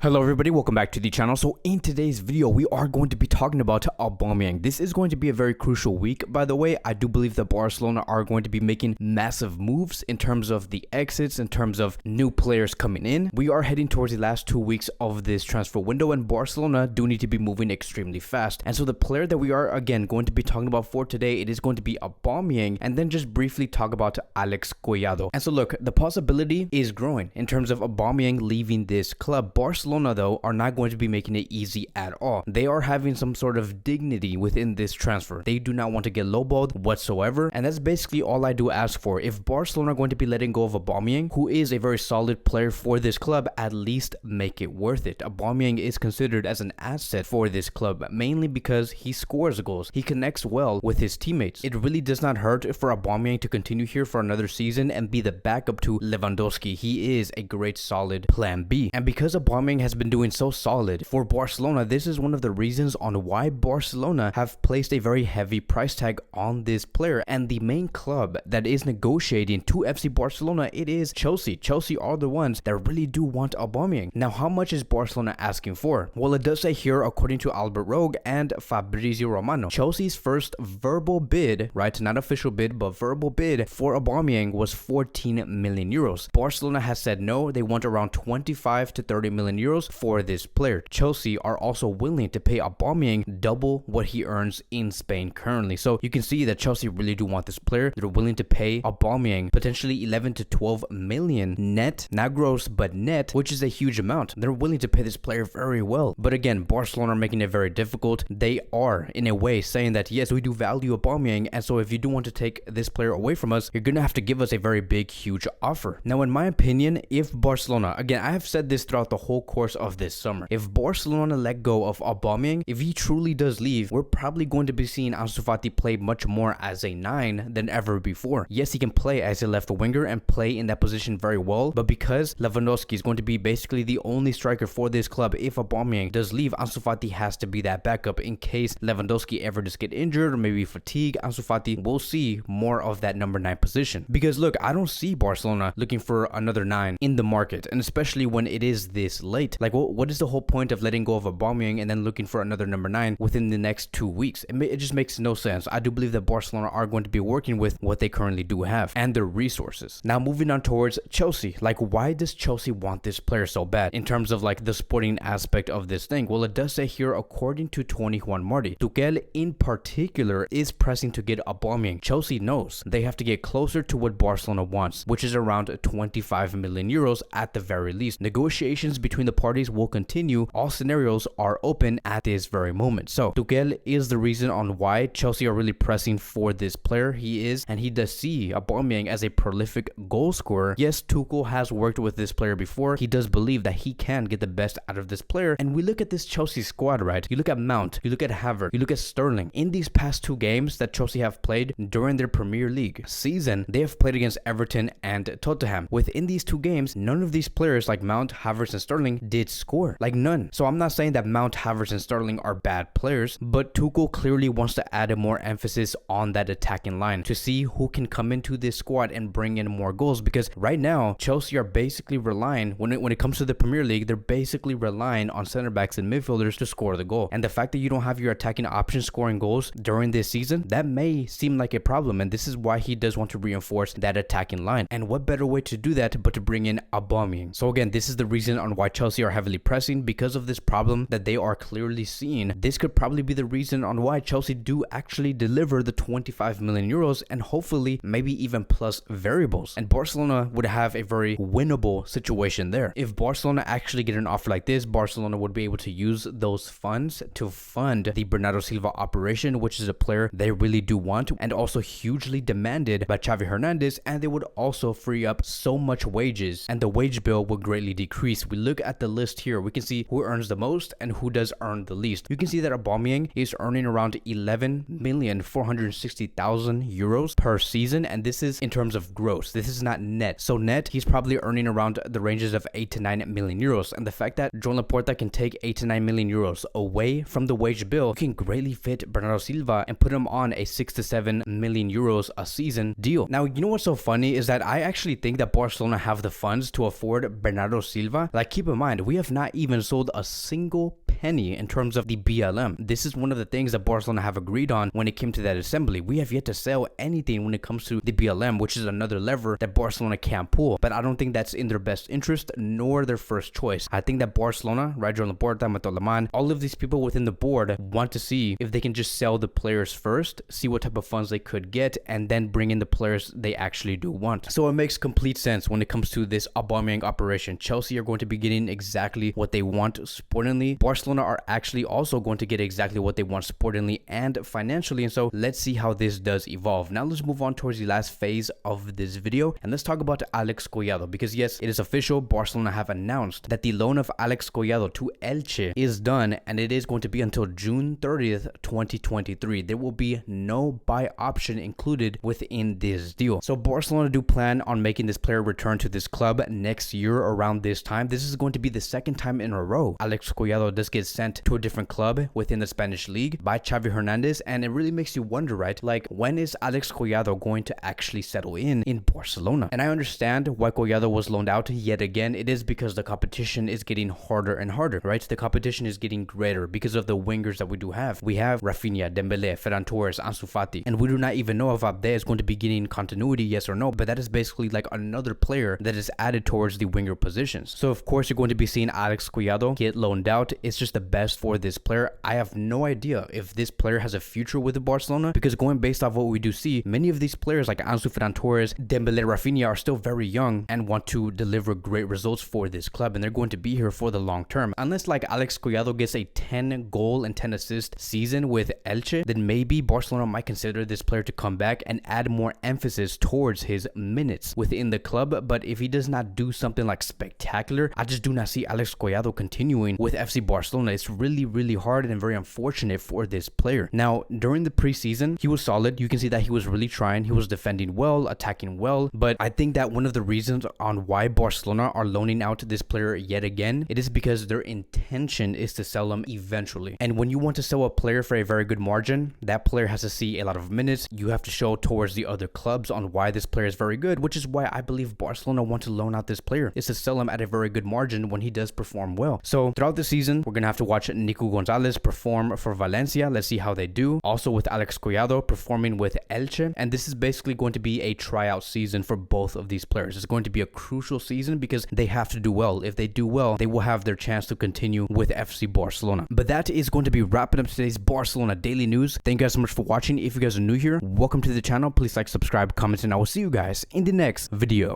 Hello everybody, welcome back to the channel. So in today's video, we are going to be talking about Aubameyang. This is going to be a very crucial week. By the way, I do believe that Barcelona are going to be making massive moves in terms of the exits, in terms of new players coming in. We are heading towards the last 2 weeks of this transfer window, and Barcelona do need to be moving extremely fast. And so the player that we are again going to be talking about for today, it is going to be Aubameyang, and then just briefly talk about Alex Collado. And so look, the possibility is growing in terms of Aubameyang leaving this club. Barcelona though are not going to be making it easy at all. They are having some sort of dignity within this transfer. They do not want to get lowballed whatsoever, and that's basically all I do ask for. If Barcelona are going to be letting go of Aubameyang, who is a very solid player for this club, at least make it worth it. Aubameyang is considered as an asset for this club, mainly because he scores goals. He connects well with his teammates. It really does not hurt for Aubameyang to continue here for another season and be the backup to Lewandowski. He is a great solid plan B. And because Aubameyang has been doing so solid for Barcelona, this is one of the reasons on why Barcelona have placed a very heavy price tag on this player. And the main club that is negotiating to FC Barcelona, it is Chelsea. Chelsea are the ones that really do want Aubameyang. Now, how much is Barcelona asking for? Well, it does say here, according to Albert Rogue and Fabrizio Romano, Chelsea's first verbal bid, right, not official bid, but verbal bid for Aubameyang was 14 million euros. Barcelona has said no, they want around 25 to 30 million euros for this player. Chelsea are also willing to pay Aubameyang double what he earns in Spain currently. So you can see that Chelsea really do want this player. They're willing to pay Aubameyang potentially 11 to 12 million net, not gross, but net, which is a huge amount. They're willing to pay this player very well. But again, Barcelona are making it very difficult. They are, in a way, saying that yes, we do value Aubameyang, and so if you do want to take this player away from us, you're gonna have to give us a very big, huge offer. Now, in my opinion, if Barcelona, again, I have said this throughout the whole course of this summer, if Barcelona let go of Aubameyang, if he truly does leave, we're probably going to be seeing Ansu Fati play much more as a 9 than ever before. Yes, he can play as a left winger and play in that position very well, but because Lewandowski is going to be basically the only striker for this club, if Aubameyang does leave, Ansu Fati has to be that backup in case Lewandowski ever does get injured or maybe fatigue. Ansu Fati will see more of that number 9 position. Because look, I don't see Barcelona looking for another 9 in the market, and especially when it is this late. Like, what is the whole point of letting go of Aubameyang and then looking for another number 9 within the next 2 weeks? It just makes no sense. I do believe that Barcelona are going to be working with what they currently do have and their resources. Now, moving on towards Chelsea. Like, why does Chelsea want this player so bad in terms of like the sporting aspect of this thing? Well, it does say here, according to Tony Juan Marti, Tuchel in particular is pressing to get Aubameyang. Chelsea knows they have to get closer to what Barcelona wants, which is around 25 million euros at the very least. Negotiations between the parties will continue. All scenarios are open at this very moment. So Tuchel is the reason on why Chelsea are really pressing for this player. He is, and he does see Aubameyang as a prolific goal scorer. Yes, Tuchel has worked with this player before. He does believe that he can get the best out of this player. And we look at this Chelsea squad, right? You look at Mount, you look at Havertz, you look at Sterling. In these past 2 games that Chelsea have played during their Premier League season, they have played against Everton and Tottenham. Within these 2 games, none of these players like Mount, Havertz, and Sterling did score. Like, none. So I'm not saying that Mount, Havertz, and Sterling are bad players, but Tuchel clearly wants to add a more emphasis on that attacking line to see who can come into this squad and bring in more goals. Because right now, Chelsea are basically relying, when it comes to the Premier League, they're basically relying on center backs and midfielders to score the goal. And the fact that you don't have your attacking options scoring goals during this season, that may seem like a problem. And this is why he does want to reinforce that attacking line. And what better way to do that but to bring in Aubameyang? So again, this is the reason on why Chelsea are heavily pressing, because of this problem that they are clearly seeing. This could probably be the reason on why Chelsea do actually deliver the 25 million euros and hopefully maybe even plus variables. And Barcelona would have a very winnable situation there. If Barcelona actually get an offer like this, Barcelona would be able to use those funds to fund the Bernardo Silva operation, which is a player they really do want and also hugely demanded by Xavi Hernandez, and they would also free up so much wages and the wage bill would greatly decrease. We look at the list here, we can see who earns the most and who does earn the least. You can see that Aubameyang is earning around 11,460,000 euros per season, and this is in terms of gross. This is not net. So net, he's probably earning around the ranges of 8 to 9 million euros. And the fact that Joan Laporta can take 8 to 9 million euros away from the wage bill can greatly fit Bernardo Silva and put him on a 6 to 7 million euros a season deal. Now, you know what's so funny is that I actually think that Barcelona have the funds to afford Bernardo Silva. Like, keep in mind, mind, we have not even sold a single penny in terms of the BLM. This is one of the things that Barcelona have agreed on when it came to that assembly. We have yet to sell anything when it comes to the BLM, which is another lever that Barcelona can't pull. But I don't think that's in their best interest nor their first choice. I think that Barcelona, Joan Laporta, Mateo Lemán, all of these people within the board want to see if they can just sell the players first, see what type of funds they could get, and then bring in the players they actually do want. So it makes complete sense when it comes to this Aubameyang operation. Chelsea are going to be getting exactly what they want sportingly. Barcelona are actually also going to get exactly what they want sportingly and financially. And so let's see how this does evolve. Now let's move on towards the last phase of this video, and let's talk about Alex Collado, because yes, it is official. Barcelona have announced that the loan of Alex Collado to Elche is done, and it is going to be until June 30th, 2023. There will be no buy option included within this deal. So Barcelona do plan on making this player return to this club next year around this time. This is going to be the second time in a row Alex Collado does get sent to a different club within the Spanish league by Xavi Hernandez, and it really makes you wonder, right? Like, when is Alex Collado going to actually settle in Barcelona? And I understand why Collado was loaned out yet again. It is because the competition is getting harder and harder, right? The competition is getting greater because of the wingers that we do have. We have Rafinha, Dembele, Ferran Torres, Ansu Fati, and we do not even know if Abde is going to be getting continuity, yes or no, but that is basically like another player that is added towards the winger positions. So of course you're going to be seeing Alex Collado get loaned out. It's just the best for this player. I have no idea if this player has a future with Barcelona, because going based off what we do see, many of these players like Ansu Ferran Torres, Dembele, Rafinha are still very young and want to deliver great results for this club, and they're going to be here for the long term. Unless like Alex Collado gets a 10 goal and 10 assist season with Elche, then maybe Barcelona might consider this player to come back and add more emphasis towards his minutes within the club. But if he does not do something like spectacular, I just do not see Alex Collado continuing with FC Barcelona. It's really hard and very unfortunate for this player. Now, during the preseason, he was solid. You can see that he was really trying. He was defending well, attacking well. But I think that one of the reasons on why Barcelona are loaning out this player yet again, it is because their intention is to sell him eventually. And when you want to sell a player for a very good margin, that player has to see a lot of minutes. You have to show towards the other clubs on why this player is very good, which is why I believe Barcelona want to loan out this player, is to sell him at a very good margin when he does perform well. So throughout the season, we're going to have to watch Nico Gonzalez perform for Valencia. Let's see how they do. Also with Alex Collado performing with Elche. And this is basically going to be a tryout season for both of these players. It's going to be a crucial season because they have to do well. If they do well, they will have their chance to continue with FC Barcelona. But that is going to be wrapping up today's Barcelona Daily News. Thank you guys so much for watching. If you guys are new here, welcome to the channel. Please like, subscribe, comment, and I will see you guys in the next video.